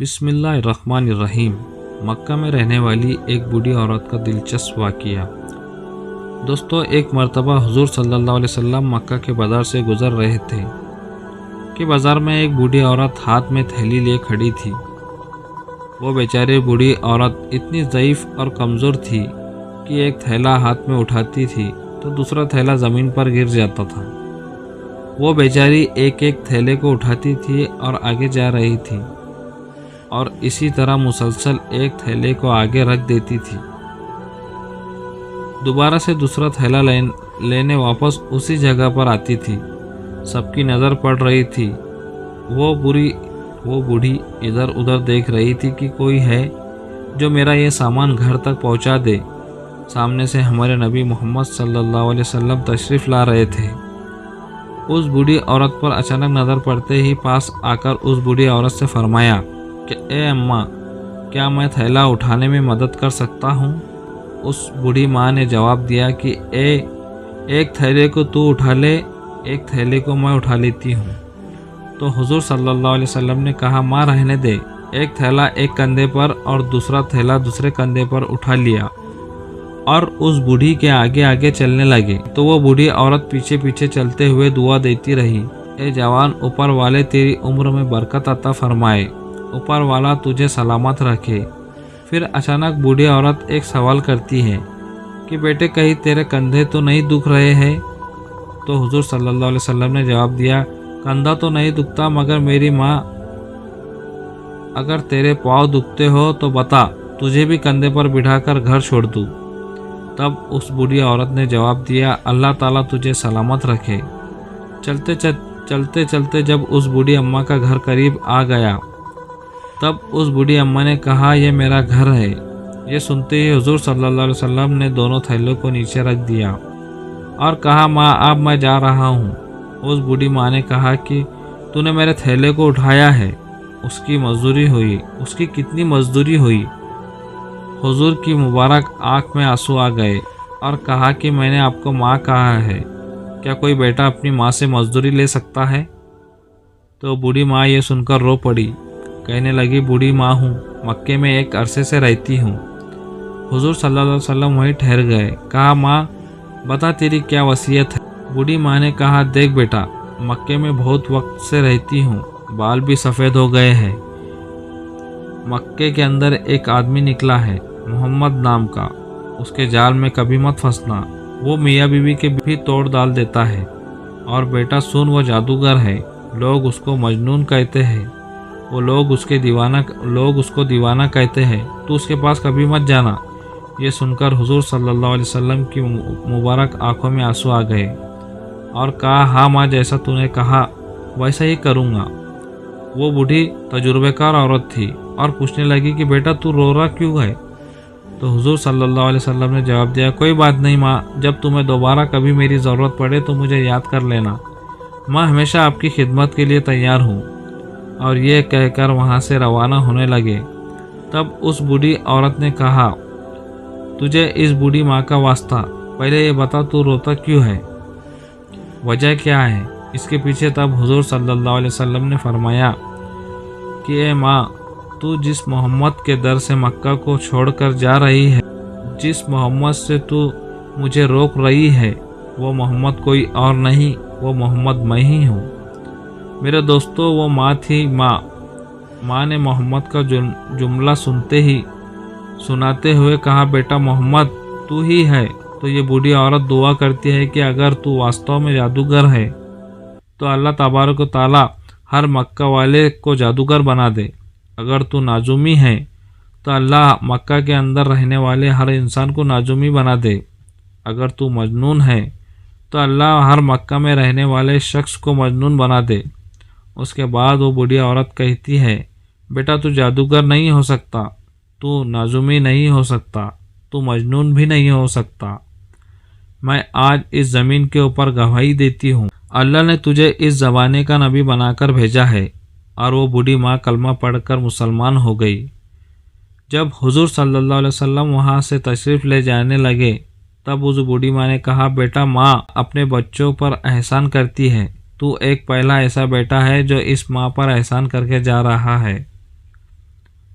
بسم اللہ الرحمن الرحیم۔ مکہ میں رہنے والی ایک بوڑھی عورت کا دلچسپ واقعہ۔ دوستو، ایک مرتبہ حضور صلی اللہ علیہ وسلم مکہ کے بازار سے گزر رہے تھے کہ بازار میں ایک بوڑھی عورت ہاتھ میں تھیلی لیے کھڑی تھی۔ وہ بیچاری بوڑھی عورت اتنی ضعیف اور کمزور تھی کہ ایک تھیلا ہاتھ میں اٹھاتی تھی تو دوسرا تھیلا زمین پر گر جاتا تھا۔ وہ بیچاری ایک ایک تھیلے کو اٹھاتی تھی اور آگے جا رہی تھی اور اسی طرح مسلسل ایک تھیلے کو آگے رکھ دیتی تھی۔ دوبارہ سے دوسرا تھیلا لینے واپس اسی جگہ پر آتی تھی۔ سب کی نظر پڑ رہی تھی۔ وہ بوڑھی ادھر ادھر دیکھ رہی تھی کہ کوئی ہے جو میرا یہ سامان گھر تک پہنچا دے۔ سامنے سے ہمارے نبی محمد صلی اللہ علیہ وسلم تشریف لا رہے تھے۔ اس بوڑھی عورت پر اچانک نظر پڑتے ہی پاس آ کر اس بوڑھی عورت سے فرمایا کہ اے اماں، کیا میں تھیلا اٹھانے میں مدد کر سکتا ہوں؟ اس بوڑھی ماں نے جواب دیا کہ ایک تھیلے کو تو اٹھا لے، ایک تھیلے کو میں اٹھا لیتی ہوں۔ تو حضور صلی اللہ علیہ وسلم نے کہا، ماں رہنے دے۔ ایک تھیلا ایک کندھے پر اور دوسرا تھیلا دوسرے کندھے پر اٹھا لیا اور اس بوڑھی کے آگے آگے چلنے لگے۔ تو وہ بوڑھی عورت پیچھے پیچھے چلتے ہوئے دعا دیتی رہی، اے جوان، اوپر والے تیری عمر میں برکت عطا فرمائے، اوپر والا تجھے سلامت رکھے۔ پھر اچانک بوڑھی عورت ایک سوال کرتی ہے کہ بیٹے، کہیں تیرے کندھے تو نہیں دکھ رہے ہیں؟ تو حضور صلی اللہ علیہ وسلم نے جواب دیا، کندھا تو نہیں دکھتا، مگر میری ماں، اگر تیرے پاؤں دکھتے ہو تو بتا، تجھے بھی کندھے پر بٹھا کر گھر چھوڑ دوں۔ تب اس بوڑھی عورت نے جواب دیا، اللہ تعالیٰ تجھے سلامت رکھے۔ چلتے چلتے جب اس بوڑھی اماں کا گھر قریب آ گیا تب اس بوڑھی اماں نے کہا، یہ میرا گھر ہے۔ یہ سنتے ہی حضور صلی اللہ علیہ وسلم نے دونوں تھیلوں کو نیچے رکھ دیا اور کہا، ماں اب میں جا رہا ہوں۔ اس بوڑھی ماں نے کہا کہ تو نے میرے تھیلے کو اٹھایا ہے، اس کی مزدوری ہوئی۔ اس کی کتنی مزدوری ہوئی؟ حضور کی مبارک آنکھ میں آنسو آ گئے اور کہا کہ میں نے آپ کو ماں کہا ہے، کیا کوئی بیٹا اپنی ماں سے مزدوری لے سکتا ہے؟ تو بوڑھی ماں یہ سن کر رو پڑی، کہنے لگی، بوڑھی ماں ہوں، مکے میں ایک عرصے سے رہتی ہوں۔ حضور صلی اللہ علیہ وسلم وہیں ٹھہر گئے۔ کہا، ماں بتا تیری کیا وصیت ہے؟ بوڑھی ماں نے کہا، دیکھ بیٹا، مکے میں بہت وقت سے رہتی ہوں، بال بھی سفید ہو گئے ہیں۔ مکے کے اندر ایک آدمی نکلا ہے محمد نام کا، اس کے جال میں کبھی مت پھنسنا، وہ میاں بیوی کے بھی توڑ ڈال دیتا ہے۔ اور بیٹا سن، وہ جادوگر ہے، لوگ اس کو مجنون کہتے ہیں، وہ لوگ اس کو دیوانہ کہتے ہیں، تو اس کے پاس کبھی مت جانا۔ یہ سن کر حضور صلی اللہ علیہ وسلم کی مبارک آنکھوں میں آنسو آ گئے اور کہا، ہاں ماں، جیسا تو نے کہا ویسا ہی کروں گا۔ وہ بوڑھی تجربہ کار عورت تھی اور پوچھنے لگی کہ بیٹا تو رو رہا کیوں ہے؟ تو حضور صلی اللہ علیہ وسلم نے جواب دیا، کوئی بات نہیں ماں، جب تمہیں دوبارہ کبھی میری ضرورت پڑے تو مجھے یاد کر لینا، میں ہمیشہ آپ کی خدمت کے لیے تیار ہوں۔ اور یہ کہہ کر وہاں سے روانہ ہونے لگے۔ تب اس بوڑھی عورت نے کہا، تجھے اس بوڑھی ماں کا واسطہ، پہلے یہ بتا تو روتا کیوں ہے؟ وجہ کیا ہے اس کے پیچھے؟ تب حضور صلی اللہ علیہ وسلم نے فرمایا کہ اے ماں، تو جس محمد کے در سے مکہ کو چھوڑ کر جا رہی ہے، جس محمد سے تو مجھے روک رہی ہے، وہ محمد کوئی اور نہیں، وہ محمد میں ہی ہوں۔ میرے دوستو، وہ ماں تھی۔ ماں نے محمد کا جملہ سناتے ہوئے کہا، بیٹا محمد تو ہی ہے۔ تو یہ بوڑھی عورت دعا کرتی ہے کہ اگر تو واستو میں جادوگر ہے تو اللہ تبارک و تعالی ہر مکہ والے کو جادوگر بنا دے۔ اگر تو ناجومی ہے تو اللہ مکہ کے اندر رہنے والے ہر انسان کو ناجومی بنا دے۔ اگر تو مجنون ہے تو اللہ ہر مکہ میں رہنے والے شخص کو مجنون بنا دے۔ اس کے بعد وہ بوڑھی عورت کہتی ہے، بیٹا تو جادوگر نہیں ہو سکتا، تو ناجومی نہیں ہو سکتا، تو مجنون بھی نہیں ہو سکتا۔ میں آج اس زمین کے اوپر گواہی دیتی ہوں، اللہ نے تجھے اس زمانے کا نبی بنا کر بھیجا ہے۔ اور وہ بوڑھی ماں کلمہ پڑھ کر مسلمان ہو گئی۔ جب حضور صلی اللہ علیہ وسلم وہاں سے تشریف لے جانے لگے تب اس بوڑھی ماں نے کہا، بیٹا، ماں اپنے بچوں پر احسان کرتی ہے، تو ایک پہلا ایسا بیٹا ہے جو اس ماں پر احسان کر کے جا رہا ہے۔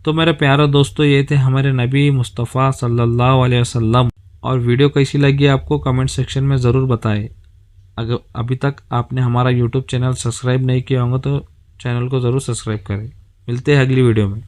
تو میرے پیارے دوستوں یہ تھے ہمارے نبی مصطفیٰ صلی اللہ علیہ وسلم، اور ویڈیو کیسی لگی آپ کو کمنٹ سیکشن میں ضرور بتائیں۔ اگر ابھی تک آپ نے ہمارا یوٹیوب چینل سبسکرائب نہیں کیا ہوگا تو چینل کو ضرور سبسکرائب کریں۔ ملتے ہیں اگلی ویڈیو میں۔